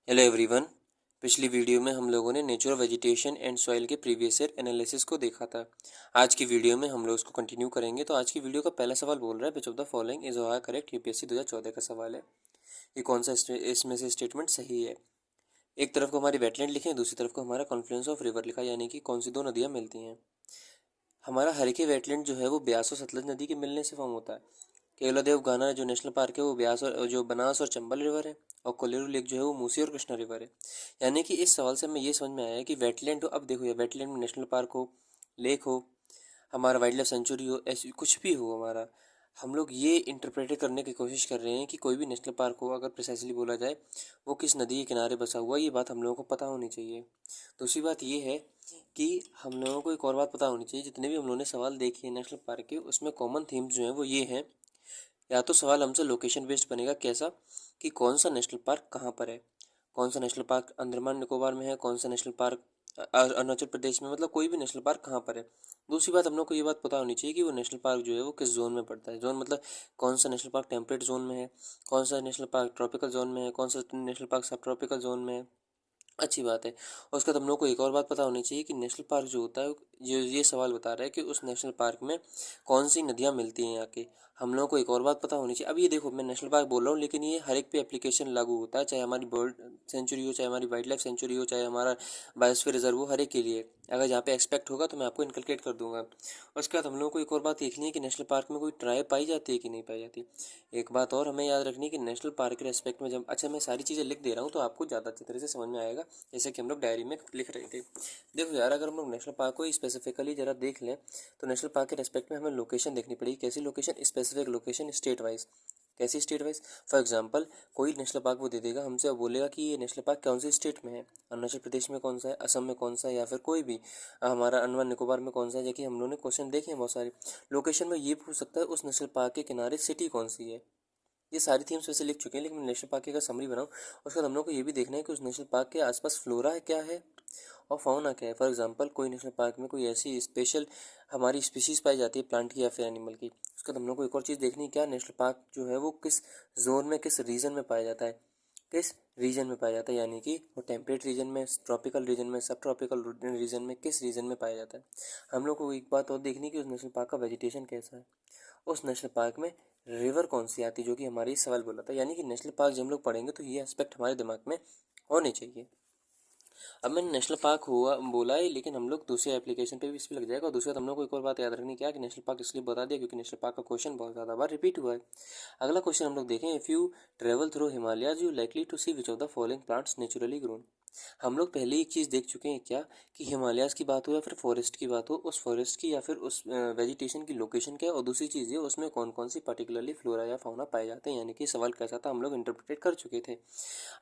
Hello everyone. पिछली video में हम लोगों ने नेचुरल वेजिटेशन एंड सॉइल के प्रीवियस ईयर एनालिसिस को देखा था। आज की वीडियो में हम लोग उसको कंटिन्यू करेंगे। तो आज की वीडियो का पहला सवाल बोल रहा है, विच of the following is or correct. UPSC 2014 का सवाल है। ये कौन सा इसमें से स्टेटमेंट सही है। एक तरफ को हमारी वेटलैंड लिखे, दूसरी तरफ को हमारा कॉन्फ्लुएंस ऑफ रिवर लिखा, यानी कि कौन सी दो नदियाँ मिलती हैं। हमारा हरकी वेटलैंड जो है वो ब्यास और सतलज नदी के मिलने से फॉर्म होता है। केवलादेव गाना जो नेशनल पार्क है वो ब्यास और जो बनास और चंबल रिवर है। और कोलेरू लेक जो है वो मूसी और कृष्णा रिवर है। यानी कि इस सवाल से हमें ये समझ में आया है कि वेटलैंड हो, अब देखो ये वेटलैंड में नेशनल पार्क हो, लेक हो, हमारा वाइल्ड लाइफ सेंचुरी हो, ऐसी कुछ भी हो हमारा, हम लोग ये इंटरप्रेट करने की कोशिश कर रहे हैं कि कोई भी नेशनल पार्क हो, अगर प्रिसाइसली बोला जाए वो किस नदी के किनारे बसा हुआ, ये बात हम लोगों को पता होनी चाहिए। दूसरी बात ये है कि हम लोगों को एक और बात पता होनी चाहिए, जितने भी हम लोगों ने सवाल देखे हैं नेशनल पार्क के, उसमें कॉमन थीम्स जो हैं वो ये हैं। या तो सवाल हमसे लोकेशन बेस्ड बनेगा, कैसा कि कौन सा नेशनल पार्क कहाँ पर है, कौन सा नेशनल पार्क अंडमान निकोबार में है, कौन सा नेशनल पार्क अरुणाचल प्रदेश में, मतलब कोई भी नेशनल पार्क कहाँ पर है। दूसरी बात हम लोग को ये बात पता होनी चाहिए कि वो नेशनल पार्क जो है वो किस जोन में पड़ता है। जोन मतलब कौन सा नेशनल पार्क टेम्परेट जोन में है, कौन सा नेशनल पार्क ट्रॉपिकल जोन में है, कौन सा नेशनल पार्क सब ट्रॉपिकल जोन में है। अच्छी बात है। और उसके बाद हम लोग को एक और बात पता होनी चाहिए कि नेशनल पार्क जो होता है, ये सवाल बता रहा है कि उस नेशनल पार्क में कौन सी नदियाँ मिलती हैं यहाँ के। हम लोगों को एक और बात पता होनी चाहिए। अब ये देखो, मैं नेशनल पार्क बोल रहा हूँ लेकिन ये हर एक पे एप्लीकेशन लागू होता है, चाहे हमारी बर्ड सेंचुरी हो, चाहे हमारी वाइल्ड लाइफ सेंचुरी हो, चाहे हमारा बायोस्फीयर रिजर्व हो, हर एक के लिए। अगर जहाँ पे एक्सपेक्ट होगा तो मैं आपको इनकलकेट कर दूंगा। और उसके बाद हम लोगों को एक और बात देखनी है कि नेशनल पार्क में कोई ट्राइब पाई जाती है कि नहीं पाई जाती। एक बात और हमें याद रखनी है कि नेशनल पार्क के रेस्पेक्ट में जब, अच्छा मैं सारी चीज़ें लिख दे रहा हूँ तो आपको ज़्यादा अच्छी तरह से समझ में आएगा, जैसे कि हम लोग डायरी में लिख रहे थे। देखो यार, अगर हम लोग नेशनल पार्क को स्पेसिफिकली जरा देख लें तो नेशनल पार्क के रेस्पेक्ट में हमें लोकेशन देखनी पड़ेगी। कैसी location? Specific location, state wise. कैसी स्टेट वाइज? फॉर एग्जांपल कोई नेशनल पार्क वो दे देगा हमसे और बोलेगा कि ये नेशनल पार्क कौन सी स्टेट में है। अरुणाचल प्रदेश में कौन सा है, असम में कौन सा है, या फिर कोई भी हमारा अंडमान निकोबार में कौन सा है। जबकि हम लोगों ने क्वेश्चन देखे हैं बहुत सारे। लोकेशन में ये पूछ सकता है उस नेशनल पार्क के किनारे सिटी कौन सी है। ये सारी थीम्स वैसे लिख चुके हैं, लेकिन नेशनल पार्क की अगर समरी बनाऊँ उसके बाद हम लोग को ये भी देखना है कि उस नेशनल पार्क के आसपास फ्लोरा है क्या है और फाउना क्या है। फॉर एग्जांपल कोई नेशनल पार्क में कोई ऐसी स्पेशल हमारी स्पीशीज़ पाई जाती है प्लांट की या फिर एनिमल की। उसके बाद हम लोग को एक और चीज़ देखनी है, क्या नेशनल पार्क जो है वो किस जोन में, किस रीजन में पाया जाता है, किस रीजन में पाया जाता है, यानी कि वो टेम्परेट रीजन में, ट्रॉपिकल रीजन में, सब ट्रॉपिकल रीजन में, किस रीजन में पाया जाता है। हम लोग को एक बात और देखनी है कि उस नेशनल पार्क का वेजिटेशन कैसा है, उस नेशनल पार्क में रिवर कौन सी आती है, जो कि हमारी सवाल बोला था। यानी कि नेशनल पार्क जब हम लोग पढ़ेंगे तो ये एस्पेक्ट हमारे दिमाग में होने चाहिए। अब मैंने नेशनल पार्क हुआ बोला है, लेकिन हम लोग दूसरे एप्लीकेशन पे भी इस पर लग जाएगा। और दूसरा हम लोग को एक और बात याद रखनी क्या कि नेशनल पार्क इसलिए बता दिया क्योंकि नेशनल पार्क का क्वेश्चन बहुत ज़्यादा बार रिपीट हुआ है। अगला क्वेश्चन हम लोग देखें, if you travel through Himalayas you likely to see which of the following plants naturally grown. हम लोग पहले एक चीज़ देख चुके हैं क्या कि हिमालयाज़ की बात हो या फिर फॉरेस्ट की बात हो, उस फॉरेस्ट की या फिर उस वेजिटेशन की लोकेशन क्या है, और दूसरी चीज़ ये उसमें कौन कौन सी पर्टिकुलरली फ्लोरा या फाउना पाए जाते हैं। यानी कि सवाल कैसा था हम लोग इंटरप्रेट कर चुके थे।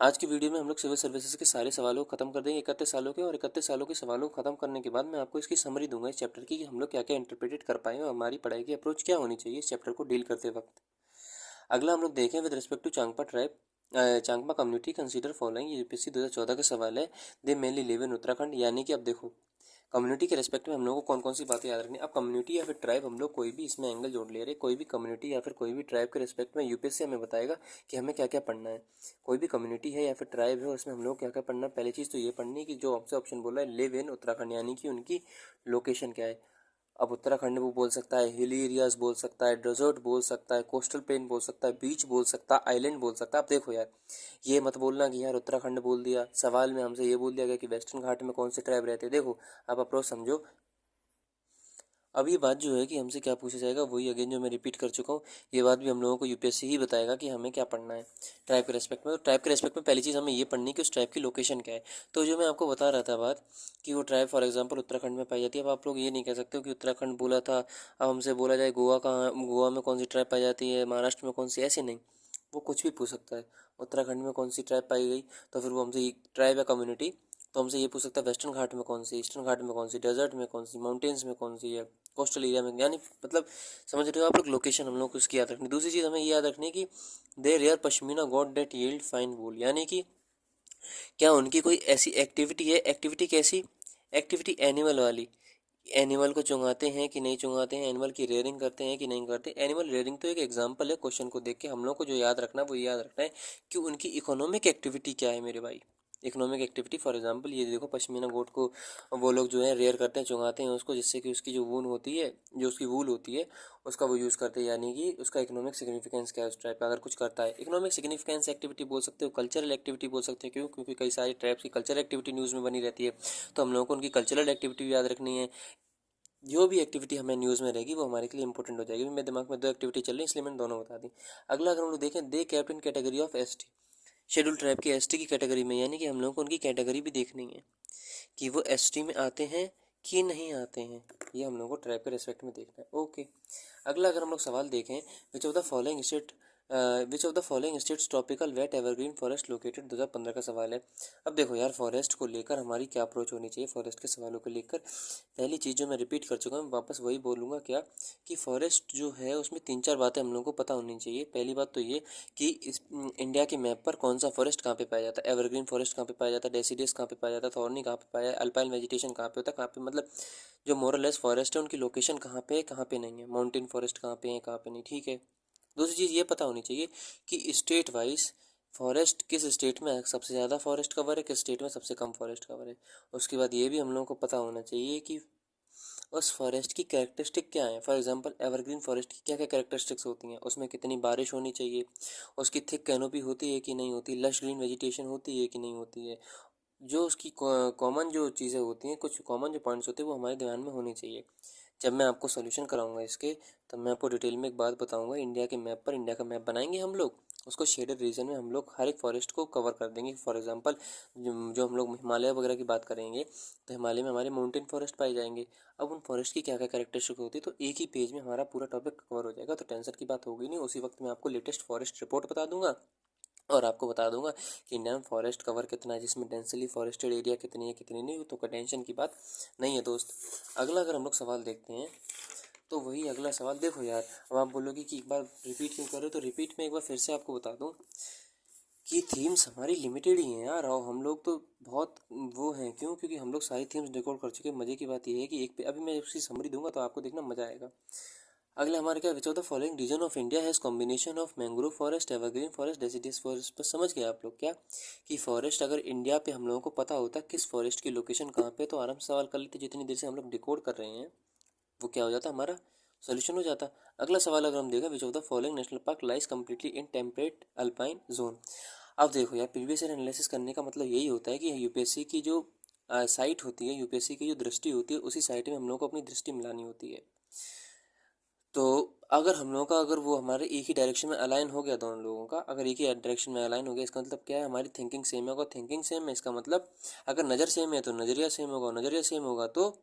आज की वीडियो में हम लोग सिविल सर्विसेज के सारे सवालों को खत्म कर देंगे, 31 सालों के। और 31 सालों के सवालों को खत्म करने के बाद मैं आपको इसकी समरी दूंगा इस चैप्टर की, कि हम लोग क्या क्या इंटरप्रेट कर पाएंगे और हमारी पढ़ाई की अप्रोच क्या होनी चाहिए इस चैप्टर को डील करते वक्त। अगला हम लोग देखें with respect to Changpa tribe, Changpa community consider following. ये यूपीएससी 2014 का सवाल है। They mainly live in Uttarakhand. यानी कि अब देखो कम्युनिटी के रिस्पेक्ट में हम लोगों को कौन कौन सी बातें याद रखनी है। अब कम्युनिटी या फिर ट्राइब, हम लोग कोई भी इसमें एंगल जोड़ ले रहे, कोई भी कम्युनिटी या फिर कोई भी ट्राइब के रिस्पेक्ट में यूपीएससी हमें बताएगा कि हमें क्या क्या पढ़ना है। कोई भी कम्युनिटी है या फिर ट्राइब है उसमें हम लोग क्या क्या पढ़ना है। पहली चीज़ तो ये पढ़नी है कि जो आपसे ऑप्शन बोला है लिव इन उत्तराखंड, यानी कि उनकी लोकेशन क्या है। अब उत्तराखंड वो बोल सकता है, हिली एरियाज बोल सकता है, डेजर्ट बोल सकता है, कोस्टल प्लेन बोल सकता है, बीच बोल सकता है, आइलैंड बोल सकता है। अब देखो यार, ये मत बोलना कि यार उत्तराखंड बोल दिया, सवाल में हमसे ये बोल दिया गया कि वेस्टर्न घाट में कौन से ट्राइब रहते हैं। देखो आप अप्रोच समझो। अब ये बात जो है कि हमसे क्या पूछा जाएगा, वही अगेन जो मैं रिपीट कर चुका हूँ, ये बात भी हम लोगों को यूपीएससी ही बताएगा कि हमें क्या पढ़ना है ट्राइब के रेस्पेक्ट में। तो ट्राइब के रेस्पेक्ट में पहली चीज़ हमें ये पढ़नी है कि उस ट्राइब की लोकेशन क्या है। तो जो मैं आपको बता रहा था बात कि वो ट्राइब फॉर एग्जांपल उत्तराखंड में पाई जाती है। अब आप लोग ये नहीं कह सकते हो कि उत्तराखंड बोला था, अब हमसे बोला जाए गोवा कहाँ, गोवा में कौन सी ट्राइब पाई जाती है, महाराष्ट्र में कौन सी, ऐसे नहीं। वो कुछ भी पूछ सकता है। उत्तराखंड में कौन सी ट्राइब पाई गई, तो फिर वो हमसे ट्राइब या कम्युनिटी, तो हमसे ये पूछ सकता है वेस्टर्न घाट में कौन सी, ईस्टर्न घाट में कौन सी, डेजर्ट में कौन सी, माउंटेन्स में कौन सी है, कोस्टल एरिया में, यानी मतलब समझ रहे हो आप लोग। लोकेशन हम लोग को इसकी याद रखनी। दूसरी चीज़ हमें ये याद रखनी है कि they rare pashmina goats that yield fine wool. यानी कि क्या उनकी कोई ऐसी एक्टिविटी है, एक्टिविटी कैसी, एक्टिविटी एनिमल वाली, एनिमल को चुंगाते हैं कि नहीं चुंगाते हैं, एनिमल की रेयरिंग करते हैं कि नहीं करते। एनिमल रेयरिंग तो एक एग्जांपल है, क्वेश्चन को देख के हम लोग को जो याद रखना है वो याद रखना है कि उनकी इकोनॉमिक एक्टिविटी क्या है मेरे भाई। इकोनॉमिक एक्टिविटी फॉर एग्जांपल ये देखो, पश्मीना गोट को वो लोग जो है रेयर करते हैं, चुंगाते हैं उसको, जिससे कि उसकी जो वूल होती है, जो उसकी वूल होती है उसका वो यूज़ करते हैं। यानी कि उसका इकोनॉमिक सिग्निफिकेंस क्या है उस ट्राइब का, अगर कुछ करता है। इकोनॉमिक सिग्निफिकेंस एक्टिविटी बोल सकते हो, कल्चरल एक्टिविटी बोल सकते हो। क्यों? क्योंकि कई सारी ट्राइब्स की कल्चरल एक्टिविटी न्यूज़ में बनी रहती है, तो हम लोगों को उनकी कल्चरल एक्टिविटी याद रखनी है। जो भी एक्टिविटी हमें न्यूज़ में रहेगी वो हमारे के लिए इंपॉर्टेंट हो जाएगी। मेरे दिमाग में दो एक्टिविटी चल रही है इसलिए मैंने दोनों बता दी। अगला अगर हम लोग देखें, दे kept in category of ST, schedule tribe के एसटी की कैटेगरी में, यानी कि हम लोगों को उनकी कैटेगरी भी देखनी है कि वो एसटी में आते हैं कि नहीं आते हैं। ये हम लोगों को ट्राइब के रेस्पेक्ट में देखना है। ओके, अगला अगर हम लोग सवाल देखें, विच of the following states tropical wet evergreen forest located, 2015 का सवाल है। अब देखो यार, फॉरेस्ट को लेकर हमारी क्या अप्रोच होनी चाहिए, फॉरेस्ट के सवालों को लेकर। पहली चीज़ जो मैं रिपीट कर चुका हूँ, वापस वही बोलूँगा क्या, कि फॉरेस्ट जो है उसमें 3-4 बातें हम लोगों को पता होनी चाहिए। पहली बात तो ये कि इस इंडिया के मैप पर कौन सा फॉरेस्ट कहाँ पे पाया जाता है, एवरग्रीन फॉरेस्ट कहाँ पे पाया जाता है, डेसिडियस कहाँ पे पाया जाता है, थॉर्नी कहाँ पे पाया है, अल्पाइन वेजिटेशन कहाँ पे होता है, कहाँ पे, मतलब जो मोरलेस फॉरेस्ट है उनकी लोकेशन कहाँ पे है, कहाँ पे नहीं है, माउंटेन फॉरेस्ट कहाँ पे है, कहाँ पे नहीं। ठीक है। दूसरी चीज़ ये पता होनी चाहिए कि स्टेट वाइज फॉरेस्ट किस स्टेट में सबसे ज़्यादा फॉरेस्ट कवर है, किस स्टेट में सबसे कम फॉरेस्ट कवर है। उसके बाद ये भी हम लोगों को पता होना चाहिए कि उस फॉरेस्ट की कैरेक्टरिस्टिक क्या है। फॉर एग्जांपल एवरग्रीन फॉरेस्ट की क्या क्या कैरेक्टरिस्टिक्स होती हैं, उसमें कितनी बारिश होनी चाहिए, उसकी थिक कैनोपी होती है कि नहीं होती, लश ग्रीन वेजिटेशन होती है कि नहीं होती है। जो उसकी कॉमन जो चीज़ें होती हैं, कुछ कॉमन जो पॉइंट्स होते हैं वो हमारे ध्यान में होनी चाहिए। जब मैं आपको सोल्यूशन कराऊंगा इसके, तब मैं आपको डिटेल में एक बात बताऊंगा। इंडिया के मैप पर, इंडिया का मैप बनाएंगे हम लोग, उसको शेडेड रीजन में हम लोग हर एक फॉरेस्ट को कवर कर देंगे। फॉर एग्जांपल जो हम लोग हिमालय वगैरह की बात करेंगे, तो हिमालय में हमारे माउंटेन फॉरेस्ट पाए जाएंगे। अब उन फॉरेस्ट की क्या क्या कैरेक्टरिस्टिक होती है, तो एक ही पेज में हमारा पूरा टॉपिक कवर हो जाएगा, तो टेंशन की बात होगी नहीं। उसी वक्त मैं आपको लेटेस्ट फॉरेस्ट रिपोर्ट बता दूंगा और आपको बता दूंगा कि इंडिया में फॉरेस्ट कवर कितना है, जिसमें डेंसली फॉरेस्टेड एरिया कितनी है कितनी नहीं, तो कोई टेंशन की बात नहीं है दोस्त। अगला अगर हम लोग सवाल देखते हैं, तो वही अगला सवाल देखो यार। अब आप बोलोगे कि एक बार रिपीट क्यों कर रहे हो, तो रिपीट में एक बार फिर से आपको बता दूं कि थीम्स हमारी लिमिटेड ही हैं यार, और हम लोग तो बहुत वो हैं। क्यों? क्योंकि हम लोग सारी थीम्स रिकॉर्ड कर चुके हैं। मज़े की बात ये है कि एक पे अभी मैं उसकी समरी दूंगा तो आपको देखना मज़ा आएगा। अगला हमारे क्या, which of the following region of India has combination of mangrove forest, evergreen forest, deciduous forest. पर समझ गए आप लोग क्या, कि फॉरेस्ट अगर इंडिया पे हम लोगों को पता होता किस फॉरेस्ट की लोकेशन कहाँ पे, तो आराम से सवाल कर लेते। जितनी देर से हम लोग डिकोड कर रहे हैं वो क्या हो जाता, हमारा सोल्यूशन हो जाता। अगला सवाल अगर हम देखें, विच of the following national park lies completely in temperate alpine zone. अब देखो यार, प्रीवियस ईयर एनालिसिस करने का मतलब यही होता है कि यूपीएससी की जो साइट होती है, यूपीएससी की जो दृष्टि होती है, उसी साइट में हम लोग को अपनी दृष्टि मिलानी होती है। तो अगर हम लोगों का, अगर वो हमारे एक ही डायरेक्शन में अलाइन हो गया, दोनों लोगों का अगर एक ही डायरेक्शन में अलाइन हो गया, इसका मतलब क्या है, हमारी थिंकिंग सेम होगा। थिंकिंग सेम है इसका मतलब अगर नज़र सेम है तो नज़रिया सेम होगा, नज़रिया सेम होगा तो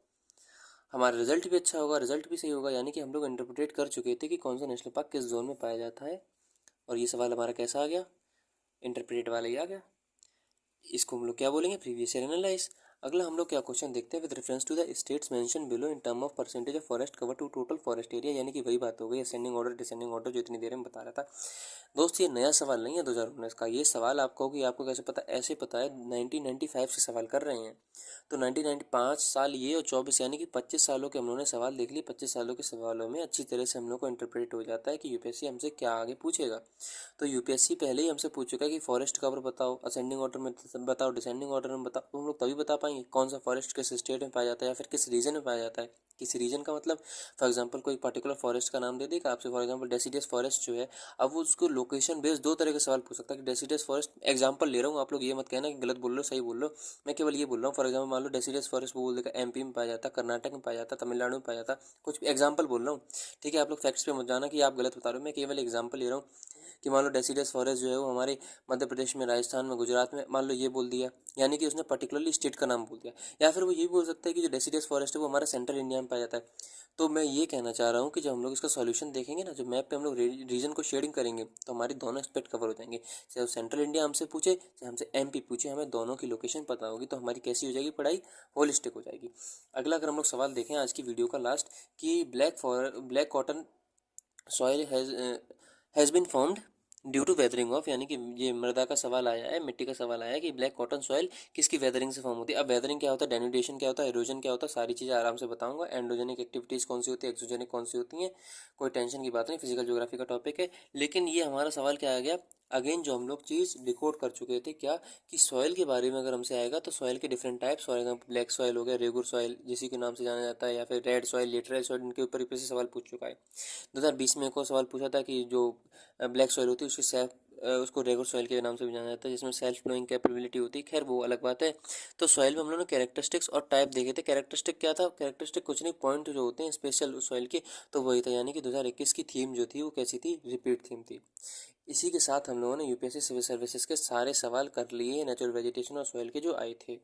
हमारा रिजल्ट भी अच्छा होगा, रिजल्ट भी सही होगा। यानी कि हम लोग इंटरप्रेट कर चुके थे कि कौन सा नेशनल पार्क किस जोन में पाया जाता है, और ये सवाल हमारा कैसा आ गया, इंटरप्रेट वाला ही आ गया। इसको हम लोग क्या बोलेंगे, प्रीवियस ईयर एनालाइज। अगला हम लोग क्या क्वेश्चन देखते हैं, with reference to the states mention below in term of percentage of forest cover to total forest area. यानी कि वही बात हो गई, असेंडिंग ऑर्डर डिसेंडिंग ऑर्डर, जो इतनी देर में बता रहा था दोस्त। ये नया सवाल नहीं है 2019 का। ये सवाल आपको, कि आपको कैसे पता, ऐसे पता है 1995 से सवाल कर रहे हैं। तो 1995 साल ये, और 24 यानी कि 25 सालों के हम लोगों ने सवाल देख लिए। 25 सालों के सवालों में अच्छी तरह से हम लोग को इंटरप्रेट हो जाता है कि यूपीएससी हमसे क्या आगे पूछेगा। तो यूपीएससी पहले ही हमसे पूछ चुका है कि फॉरेस्ट कवर बताओ, असेंडिंग ऑर्डर में बताओ, डिसेंडिंग ऑर्डर में बताओ। तो हम लोग तभी बता पाएंगे कौन सा फॉरेस्ट किस स्टेट में पाया जाता है, या फिर किस रीजन में पाया जाता है। किस रीजन का मतलब, फॉर एग्जांपल कोई पर्टिकुलर फॉरेस्ट का नाम दे देगा आपसे, फॉर एग्जांपल डेसिडियस फॉरेस्ट जो है। अब वो उसको लोकेशन बेस्ड दो तरह के सवाल पूछ सकता है कि डेसिडियस फॉरेस्ट, एग्जांपल ले रहा हूँ, आप लोग ये मत कहना कि गलत बोल रहे हो, सही बोल रहे हो। मैं केवल ये बोल रहा हूँ, फॉर एग्जांपल मान लो डेसिडियस फॉरेस्ट वो बोल देगा एमपी में पाया जाता, कर्नाटक में पाया जाता, तमिलनाडु में पाया जाता। कुछ एग्जाम्पल बोल रहा हूँ, ठीक है। आप लोग फैक्ट्स पे मत जाना कि आप गलत बता रहे हो, मैं केवल एग्जाम्पल ले रहा हूँ। कि मान लो डेसिडस फॉरेस्ट जो है वो हमारे मध्य प्रदेश में, राजस्थान में, गुजरात में, मान लो ये बोल दिया, यानी कि उसने पर्टिकुलरली स्टेट का नाम बोल दिया। या फिर वो ये बोल सकता है कि जो डेसिडस फॉरेस्ट है वो हमारा सेंट्रल इंडिया में पाया जाता है। तो मैं ये कहना चाह रहा हूँ कि जब हम लोग इसका सॉल्यूशन देखेंगे ना, जो मैप पे हम लोग रीजन को शेडिंग करेंगे, तो हमारी दोनों एस्पेक्ट कवर हो जाएंगे। चाहे सेंट्रल इंडिया हमसे पूछे, चाहे हमसे एमपी पूछे, हमें दोनों की लोकेशन पता होगी, तो हमारी कैसी हो जाएगी पढ़ाई, होलिस्टिक हो जाएगी। अगला अगर हम लोग सवाल देखें आज की वीडियो का लास्ट, कि black cotton soil has been formed due to weathering of, यानी कि ये मृदा का सवाल आया है, मिट्टी का सवाल आया है कि ब्लैक कॉटन सॉइल किसकी वेदरिंग से फॉर्म होती है। अब वेदरिंग क्या होता है, डेनुडेशन क्या होता है, इरोजन क्या होता है, सारी चीज़ें आराम से बताऊंगा। एंडोजेनिक एक्टिविटीज़ कौन सी होती है, एक्सोजेनिक कौन सी होती हैं, कोई टेंशन की बात नहीं, फिजिकल ज्योग्राफी का टॉपिक है। लेकिन ये हमारा सवाल क्या आ गया, अगेन जो हम लोग चीज़ डिकोड कर चुके थे क्या, कि सॉइल के बारे में अगर हमसे आएगा तो सॉइल के different types, for example black soil हो गया, रेगुर सॉइल जिसी के नाम से जाना जाता है, या फिर रेड सॉइल, लेटराइट सॉइल, इनके ऊपर से सवाल पूछ चुका है। 2020 में एक और सवाल पूछा था कि जो ब्लैक सॉइल होती है उसकी सेल्फ, उसको रेगुर सॉइल के नाम से भी जाना जाता है, जिसमें सेल्फ फ्लोइंग कैपेबिलिटी होती है। खैर वो अलग बात है। तो सॉइल में हम लोगों ने कैरेक्टरिस्टिक्स और टाइप देखे थे। कैरेक्टरिस्टिक क्या था, कैरेक्टरिस्टिक कुछ नहीं, पॉइंट जो होते हैं स्पेशल उस सॉइल के, तो वही था। यानी कि 2021 की थीम जो थी वो कैसी थी, रिपीट थीम थी। इसी के साथ हम लोगों ने यूपीएससी सिविल सर्विसेज के सारे सवाल कर लिए नेचुरल वेजिटेशन और सॉइल के जो आए थे।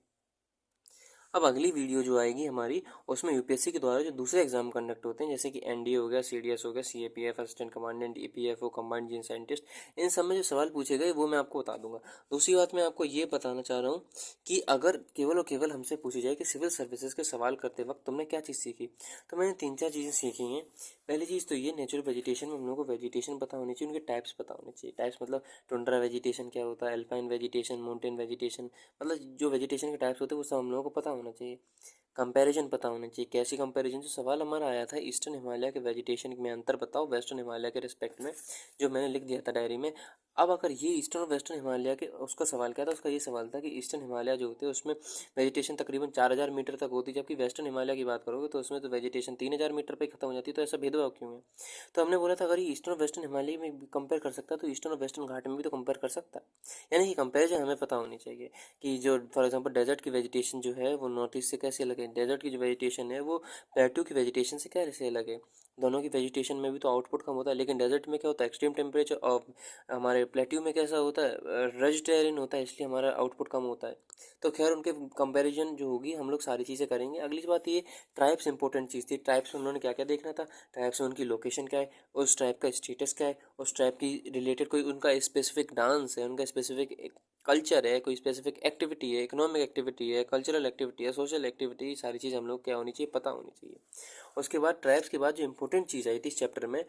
अब अगली वीडियो जो आएगी हमारी, उसमें यूपीएससी के द्वारा जो दूसरे एग्जाम कंडक्ट होते हैं, जैसे कि एनडीए हो गया, सीडीएस हो गया, CAPF assistant commandant, EPFO combined gene scientist, इन सब में जो सवाल पूछे गए वो मैं आपको बता दूंगा। दूसरी बात मैं आपको ये बताना चाह रहा हूँ कि अगर केवल और केवल हमसे पूछी जाए कि सिविल सर्विसेज के सवाल करते वक्त तुमने क्या चीज़ सीखी, तो मैंने 3-4 चीज़ें सीखी हैं। पहली चीज़ तो ये, नेचुरल वेजिटेशन में हम लोगों को वेजिटेशन पता होनी चाहिए, उनके टाइप्स पता होने चाहिए। टाइप्स मतलब टुंड्रा वेजिटेशन क्या होता है, अल्पाइन वेजिटेशन, माउंटेन वेजिटेशन, मतलब जो वेजिटेशन के टाइप्स होते हैं वो सब हम लोगों को पता होना चाहिए। कंपैरिजन पता होना चाहिए। कैसी कंपैरिजन, जो सवाल हमारा आया था ईस्टर्न हिमालय के वेजिटेशन में अंतर बताओ वेस्टर्न हिमालय के रिस्पेक्ट में, जो मैंने लिख दिया था डायरी में। अब अगर ये ईस्टर्न और वेस्टर्न हिमालय के, उसका सवाल क्या था, उसका ये सवाल था कि ईस्टर्न हिमालय जो होते हैं उसमें वेजिटेशन तकरीबन 4000 मीटर तक होती है, जबकि वेस्टर्न हिमालय की बात करोगे तो उसमें तो वेजिटेशन 3000 मीटर पर खत्म हो जाती है। तो ऐसा भेदभाव क्यों है। तो हमने बोला था अगर ये ईस्टर्न और वेस्टर्न हिमालय में कंपेयर कर सकता है तो ईस्टर्न और वेस्टर्न घाट में भी तो कंपेयर कर सकता है। यानी कि कंपेरिजन हमें पता होनी चाहिए कि जो फॉर एग्जांपल डेजर्ट की वेजिटेशन जो है वो नॉर्थ ईस्ट से कैसे अलग है, डेजर्ट की जो वेजिटेशन है वो प्लेट्यू की वेजिटेशन से कैसे अलग है। दोनों की वेजिटेशन में भी तो आउटपुट कम होता है, लेकिन डेजर्ट में क्या होता है, एक्सट्रीम टेम्परेचर, और हमारे प्लेट्यू में कैसा होता है, वेजिटेरियन होता है, इसलिए हमारा आउटपुट कम होता है। तो खैर उनके कंपैरिजन जो होगी हम लोग सारी चीज़ें करेंगे। अगली बात ये, ट्राइब्स इंपॉर्टेंट चीज़ थी। ट्राइब्स में उन्होंने क्या क्या देखना था, ट्राइब्स में उनकी लोकेशन क्या है, उस ट्राइब का स्टेटस क्या है, उस ट्राइब की रिलेटेड कोई उनका स्पेसिफिक डांस है, उनका स्पेसिफिक कल्चर है, कोई स्पेसिफिक एक्टिविटी है, इकोनॉमिक एक्टिविटी है, कल्चरल एक्टिविटी है, सोशल एक्टिविटी, सारी चीज़ हम लोग क्या होनी चाहिए, पता होनी चाहिए। उसके बाद ट्राइब्स के बाद जो इंपॉर्टेंट चीज़ आई थी इस चैप्टर में,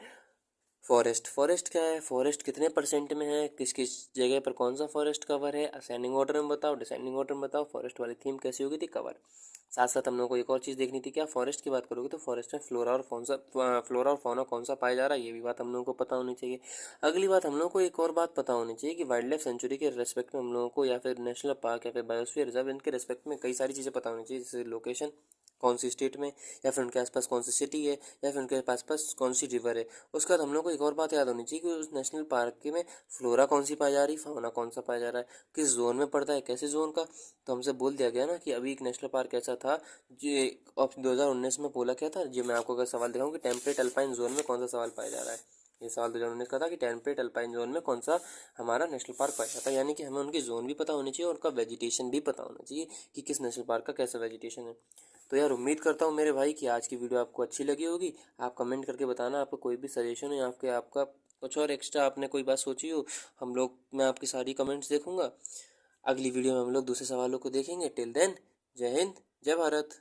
फॉरेस्ट। फॉरेस्ट क्या है, फॉरेस्ट कितने परसेंट में है, किस किस जगह पर कौन सा फॉरेस्ट कवर है, असेंडिंग ऑर्डर में बताओ, डिसेंडिंग ऑर्डर में बताओ, फॉरेस्ट वाली थीम कैसी होगी थी, कवर। साथ साथ हम लोगों को एक और चीज़ देखनी थी, क्या फॉरेस्ट की बात करोगे तो फॉरेस्ट में फ्लोरा और फौना कौन सा पाया जा रहा है, ये भी बात हम लोगों को पता होनी चाहिए। अगली बात हम लोगों को एक और बात पता होनी चाहिए कि वाइल्ड लाइफ सेंचुरी के रेस्पेक्ट में हम लोगों को, या फिर नेशनल पार्क या फिर बायोस्फीयर रिजर्व, इनके रेस्पेक्ट में कई सारी चीज़ें पता होनी चाहिए, जैसे लोकेशन कौन सी स्टेट में, या फिर उनके आसपास कौन सी सिटी है, या फिर उनके आसपास कौन सी रिवर है। उसके बाद हम लोग को एक और बात याद होनी चाहिए कि उस नेशनल पार्क के में फ्लोरा कौन सी पाई जा रही, फाउना कौन सा पाया जा रहा है, किस जोन में पड़ता है, कैसे जोन का। तो हमसे बोल दिया गया ना कि अभी एक नेशनल पार्क ऐसा था जो अब 2019 में बोला क्या था, जो मैं आपको अगर सवाल दिखाऊँ कि टेम्परेट अल्पाइन जोन में कौन सा सवाल पाया जा रहा है। ये सवाल 2019 का था कि टेम्परेट अल्पाइन जोन में कौन सा हमारा नेशनल पार्क पाया जाता है। यानी कि हमें उनकी जोन भी पता होनी चाहिए और उनका वेजिटेशन भी पता होना चाहिए कि किस नेशनल पार्क का कैसा वेजिटेशन है। तो यार उम्मीद करता हूँ मेरे भाई कि आज की वीडियो आपको अच्छी लगी होगी। आप कमेंट करके बताना आपको कोई भी सजेशन हो, या आपके आपका कुछ और एक्स्ट्रा आपने कोई बात सोची हो, हम लोग, मैं आपकी सारी कमेंट्स देखूंगा। अगली वीडियो में हम लोग दूसरे सवालों को देखेंगे। टिल देन, जय हिंद, जय भारत।